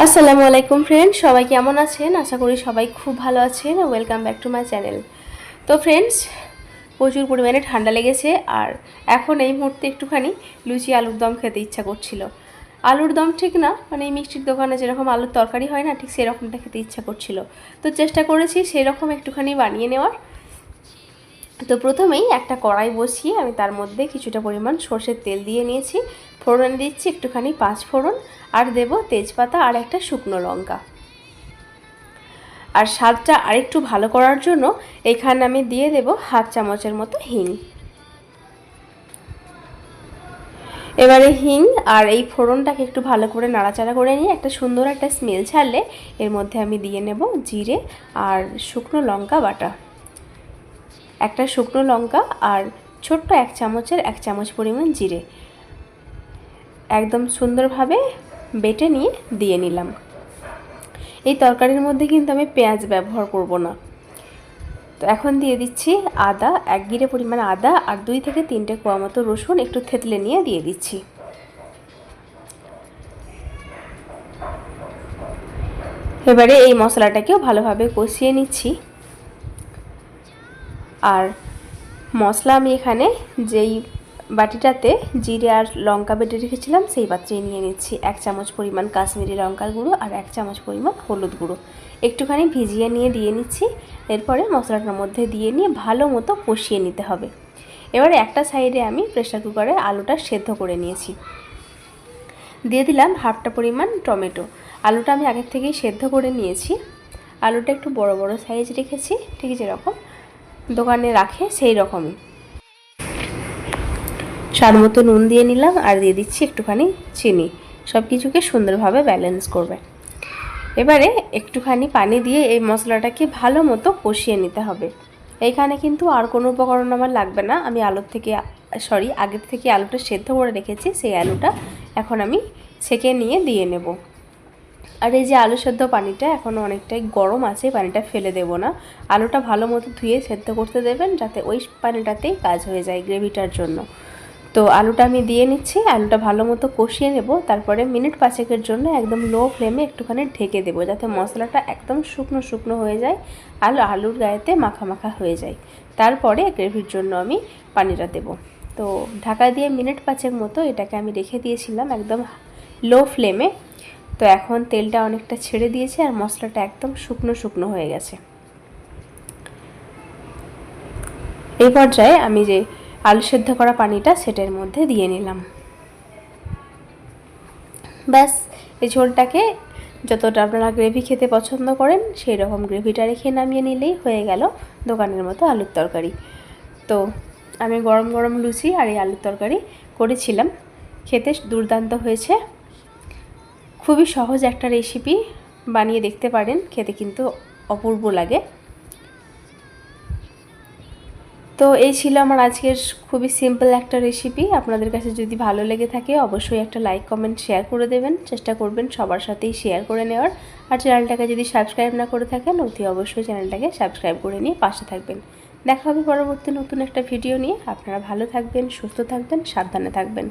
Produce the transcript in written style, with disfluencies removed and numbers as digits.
আসসালামু আলাইকুম ফ্রেন্ডস, সবাই কেমন আছেন? আশা করি সবাই খুব ভালো আছেন। Welcome back to my channel. তো ফ্রেন্ডস, প্রচুর পরিমাণে ঠান্ডা লেগেছে আর এখন এই মুহূর্তে একটুখানি লুচি আলুর দম খেতে ইচ্ছা করছিল। আলুর দম ঠিক না, মানে এই মিষ্টির দোকানে যেরকম আলুর তরকারি হয় না, ঠিক সেরকমটা খেতে ইচ্ছা করছিল। তো চেষ্টা করেছি সেরকম একটুখানি বানিয়ে নেওয়ার। তো প্রথমেই একটা কড়াই বসিয়ে আমি তার মধ্যে কিছুটা পরিমাণ সর্ষের তেল দিয়ে নিয়েছি। ফোড়ন দিচ্ছি একটুখানি 5 ফোড়ন, আর দেব তেজপাতা আর একটা শুকনো লঙ্কা। আর স্বাদটা আরেকটু ভালো করার জন্য এখানে আমি দিয়ে দেব হাফ চামচের মতো হিং। এবারে হিং আর এই ফোড়নটাকে একটু ভালো করে নাড়াচাড়া করে নিয়ে একটা সুন্দর একটা স্মেল ছাড়লে এর মধ্যে আমি দিয়ে নেব জিরে আর শুকনো লঙ্কা বাটা। একটা শুকনো লঙ্কা আর ছোট্ট 1 চামচ পরিমাণ জিরে একদম সুন্দরভাবে বেটে নিয়ে দিয়ে নিলাম। এই তরকারির মধ্যে কিন্তু আমি পেঁয়াজ ব্যবহার করব না। তো এখন দিয়ে দিচ্ছি আদা, 1 গিরে পরিমাণ আদা আর 2 থেকে 3টে কোয়া মতো রসুন একটু থেতলে নিয়ে দিয়ে দিচ্ছি। এবারে এই মশলাটাকেও ভালোভাবে কষিয়ে নিচ্ছি। আর মশলা আমি এখানে যেই বাটিটাতে জিরে আর লঙ্কা বেটে রেখেছিলাম সেই পাত্রেই নিয়ে নিচ্ছি। 1 চামচ পরিমাণ কাশ্মীরি লঙ্কার গুঁড়ো আর 1 চামচ পরিমাণ হলুদ গুঁড়ো একটুখানি ভিজিয়ে নিয়ে দিয়ে নিচ্ছি। এরপরে মশলাটার মধ্যে দিয়ে নিয়ে ভালো মতো কষিয়ে নিতে হবে। এবারে একটা সাইডে আমি প্রেসার কুকারে আলুটা সেদ্ধ করে নিয়েছি। দিয়ে দিলাম হাফটা পরিমাণ টমেটো। আলুটা আমি আগের থেকেই সেদ্ধ করে নিয়েছি। আলুটা একটু বড় বড় সাইজ রেখেছি, ঠিক যেরকম দোকানে রাখে সেই রকমই। স্বাদ মতো নুন দিয়ে নিলাম আর দিয়ে দিচ্ছি একটুখানি চিনি। সব কিছুকে সুন্দরভাবে ব্যালেন্স করবে। এবারে একটুখানি পানি দিয়ে এই মশলাটাকে ভালো মতো কষিয়ে নিতে হবে। এইখানে কিন্তু আর কোনো উপকরণ আমার লাগবে না। আমি আগের থেকে আলুটা সেদ্ধ করে রেখেছি, সেই আলুটা এখন আমি ছেঁকে নিয়ে দিয়ে নেব। আর এই যে আলু সেদ্ধ পানিটা এখনও অনেকটাই গরম আছে, পানিটা ফেলে দেব না। আলুটা ভালো মতো ধুয়ে সেদ্ধ করতে দেবেন, যাতে ওই পানিটাতেই কাজ হয়ে যায় গ্রেভিটার জন্য। তো আলুটা আমি দিয়ে নিচ্ছি, আলুটা ভালো মতো কষিয়ে নেব। তারপরে মিনিট 5 জন্য একদম লো ফ্লেমে একটুখানি ঢেকে দেবো, যাতে মশলাটা একদম শুকনো শুকনো হয়ে যায় আর আলুর গায়েতে মাখা মাখা হয়ে যায়। তারপরে গ্রেভির জন্য আমি পানিটা দেব। তো ঢাকা দিয়ে মিনিট 5 মতো এটাকে আমি রেখে দিয়েছিলাম একদম লো ফ্লেমে। তো এখন তেলটা অনেকটা ছেড়ে দিয়েছে আর মশলাটা একদম শুকনো শুকনো হয়ে গেছে। এই পর্যায়ে আমি যে আলু সেদ্ধ করা পানিটা সেটার মধ্যে দিয়ে নিলাম। ব্যাস, এই ঝোলটাকে যতটা আপনারা গ্রেভি খেতে পছন্দ করেন সেই রকম গ্রেভিটা রেখে নামিয়ে নিলেই হয়ে গেল দোকানের মতো আলুর তরকারি। তো আমি গরম গরম লুচি আর এই আলুর তরকারি করেছিলাম, খেতে দুর্দান্ত হয়েছে। খুবই সহজ একটা রেসিপি, বানিয়ে দেখতে পারেন, খেতে কিন্তু অপূর্ব লাগে। তো এই ছিল আমার আজকের খুবই সিম্পল একটা রেসিপি। আপনাদের কাছে যদি ভালো লেগে থাকে অবশ্যই একটা লাইক কমেন্ট শেয়ার করে দেবেন। চেষ্টা করবেন সবার সাথেই শেয়ার করে নেওয়ার। আর চ্যানেলটাকে যদি সাবস্ক্রাইব না করে থাকেন অতি অবশ্যই চ্যানেলটাকে সাবস্ক্রাইব করে নিয়ে পাশে থাকবেন। দেখা হবে পরবর্তী নতুন একটা ভিডিও নিয়ে। আপনারা ভালো থাকবেন, সুস্থ থাকবেন, সাবধানে থাকবেন।